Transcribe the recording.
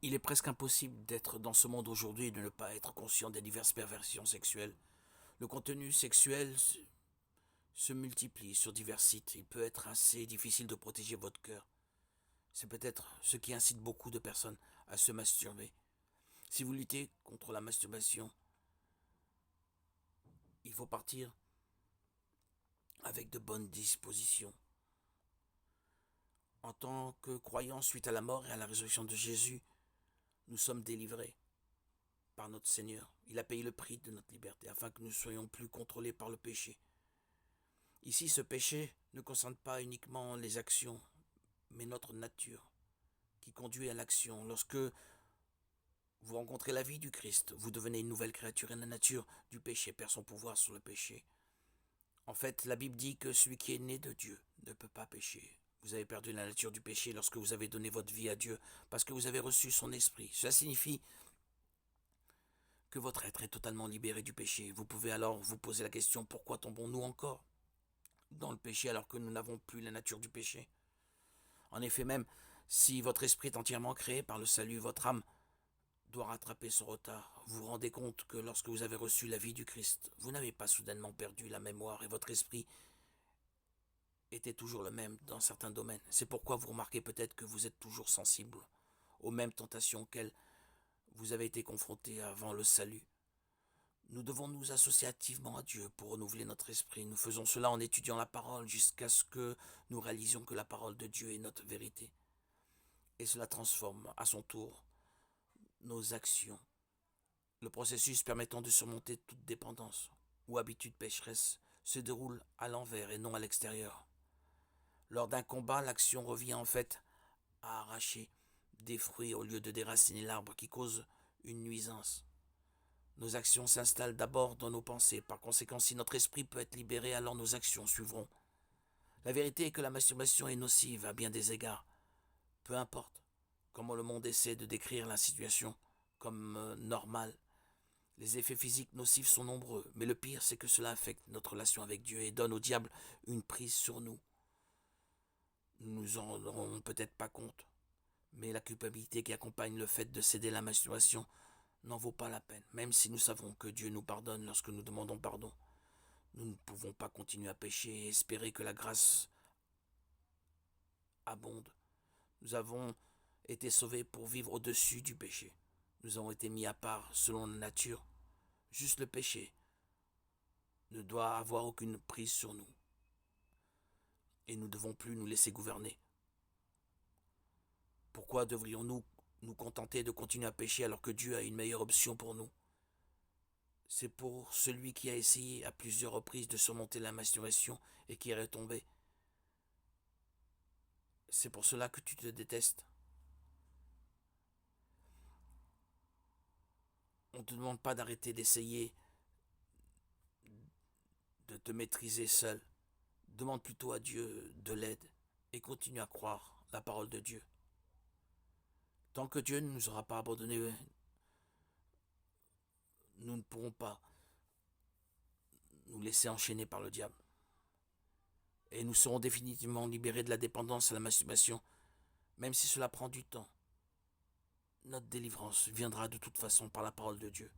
Il est presque impossible d'être dans ce monde aujourd'hui et de ne pas être conscient des diverses perversions sexuelles. Le contenu sexuel se multiplie sur divers sites. Il peut être assez difficile de protéger votre cœur. C'est peut-être ce qui incite beaucoup de personnes à se masturber. Si vous luttez contre la masturbation, il faut partir avec de bonnes dispositions. En tant que croyants suite à la mort et à la résurrection de Jésus, nous sommes délivrés par notre Seigneur. Il a payé le prix de notre liberté afin que nous ne soyons plus contrôlés par le péché. Ici, ce péché ne concerne pas uniquement les actions, mais notre nature qui conduit à l'action. Lorsque vous rencontrez la vie du Christ, vous devenez une nouvelle créature et la nature du péché perd son pouvoir sur le péché. En fait, la Bible dit que celui qui est né de Dieu ne peut pas pécher. Vous avez perdu la nature du péché lorsque vous avez donné votre vie à Dieu parce que vous avez reçu son esprit. Cela signifie que votre être est totalement libéré du péché. Vous pouvez alors vous poser la question: pourquoi tombons-nous encore dans le péché alors que nous n'avons plus la nature du péché? En effet, même si votre esprit est entièrement créé par le salut, votre âme doit rattraper son retard. Vous vous rendez compte que lorsque vous avez reçu la vie du Christ, vous n'avez pas soudainement perdu la mémoire et votre esprit était toujours le même dans certains domaines. C'est pourquoi vous remarquez peut-être que vous êtes toujours sensible aux mêmes tentations auxquelles vous avez été confronté avant le salut. Nous devons nous associer activement à Dieu pour renouveler notre esprit. Nous faisons cela en étudiant la parole jusqu'à ce que nous réalisions que la parole de Dieu est notre vérité. Et cela transforme à son tour nos actions. Le processus permettant de surmonter toute dépendance ou habitude pécheresse se déroule à l'envers et non à l'extérieur. Lors d'un combat, l'action revient en fait à arracher des fruits au lieu de déraciner l'arbre qui cause une nuisance. Nos actions s'installent d'abord dans nos pensées. Par conséquent, si notre esprit peut être libéré, alors nos actions suivront. La vérité est que la masturbation est nocive à bien des égards. Peu importe comment le monde essaie de décrire la situation comme normale. Les effets physiques nocifs sont nombreux, mais le pire c'est que cela affecte notre relation avec Dieu et donne au diable une prise sur nous. Nous nous en rendons peut-être pas compte, mais la culpabilité qui accompagne le fait de céder à la masturbation n'en vaut pas la peine, même si nous savons que Dieu nous pardonne lorsque nous demandons pardon. Nous ne pouvons pas continuer à pécher et espérer que la grâce abonde. Nous avons été sauvés pour vivre au-dessus du péché. Nous avons été mis à part selon la nature. Juste le péché ne doit avoir aucune prise sur nous. Et nous ne devons plus nous laisser gouverner. Pourquoi devrions-nous nous contenter de continuer à pécher alors que Dieu a une meilleure option pour nous? C'est pour celui qui a essayé à plusieurs reprises de surmonter la masturbation et qui est retombé. C'est pour cela que tu te détestes. On ne te demande pas d'arrêter d'essayer de te maîtriser seul. Demande plutôt à Dieu de l'aide et continue à croire la parole de Dieu. Tant que Dieu ne nous aura pas abandonnés, nous ne pourrons pas nous laisser enchaîner par le diable. Et nous serons définitivement libérés de la dépendance à la masturbation, même si cela prend du temps. Notre délivrance viendra de toute façon par la parole de Dieu.